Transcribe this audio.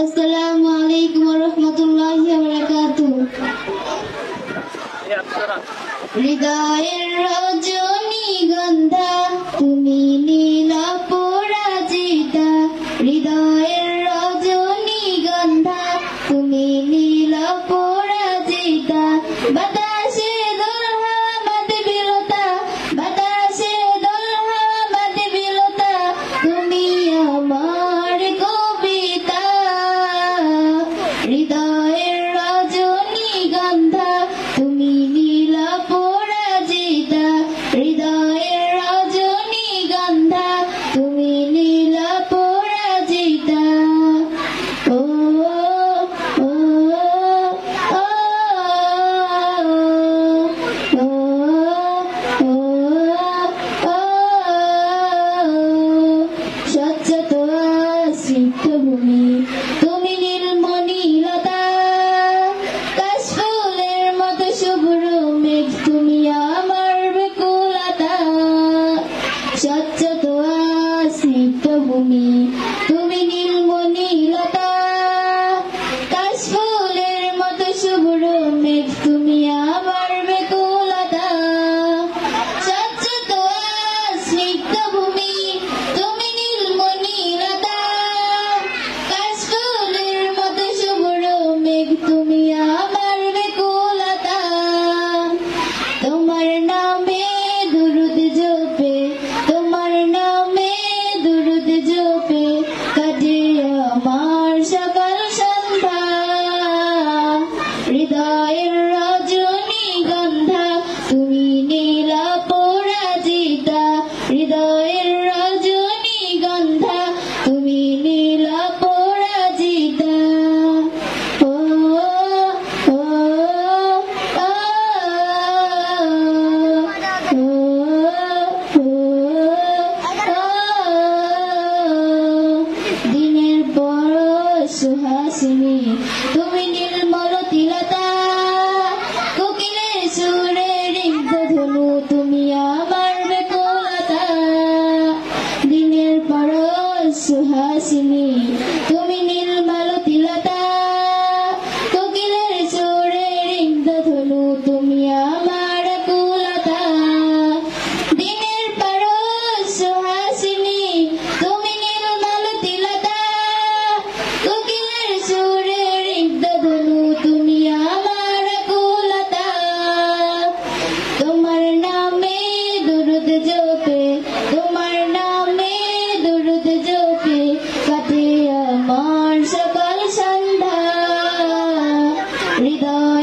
আসসালামু আলাইকুম ওয়া রাহমাতুল্লাহি ওয়া বারাকাতুহু। হৃদয়ের রজনীগন্ধা তুমি নীল পরাজিতা, হৃদয়ের রজনীগন্ধা তুমি নীল পরাজিতা। বাতাসে দোলহা বাদে বিলতা, বাতাসে দোলহা বাদে বিলতা, তুমি আমার কবিতা। হৃদয়ের রজনীগন্ধা তুমি নীল পরাজিতা, হৃদয়ের রজনীগন্ধা তুমি নীল পরাজিতা। ও ও ও ও ও ও স্বচ্ছত সিদ্ধভূমি তুমি নীলমণিলতা, কাশফুলের মতো শুভ্র মেঘ তুমি আমার বেকুলতা। স্বচ্ছত সিদ্ধভূমি তুমি নীলমণিলতা, কাশফুলের মতো শুভ্র মেঘ তুমি আমার বেকুলতা। স্বচ্ছত স্নিগ্ধভূমি তুমি নীলমণিলতা, কাশফুলের মতো শুভ্র মেঘ তুমি আমার বেকুলতা। তোমার নামে দুরুদ জপে, তোমার নামে দুরুদ জপে কাটে আমার সকাল সন্ধ্যা। হৃদয়ের রজনীগন্ধা তুমি নীল পরাজিতা, হৃদয়ের রজনীগন্ধা তুমি নীল পরাজিতা। ও ও ও দিনের বড় সুহাসিনী তুমি নীলমলতিলতা, কোকিলের সুরে রিক্ত ধনু তুমি আমার বেকুলতা। দিনের বড় সুহাসিনী তুমি নীলমলতিলতা, কোকিলের সুরে রিক্ত ধনু তুমি আমার কুলতা। দিনের পরশ সুহাসিনী তুমি নীলমলতিলতা, কোকিলের সুরে রিক্ত ধনু তুমি আমার কুলতা। তোমার নামে দুরুদ জপে, তোমার নামে দুরুদ জপে কাটে আমার সকাল সন্ধ্যা। হৃদয়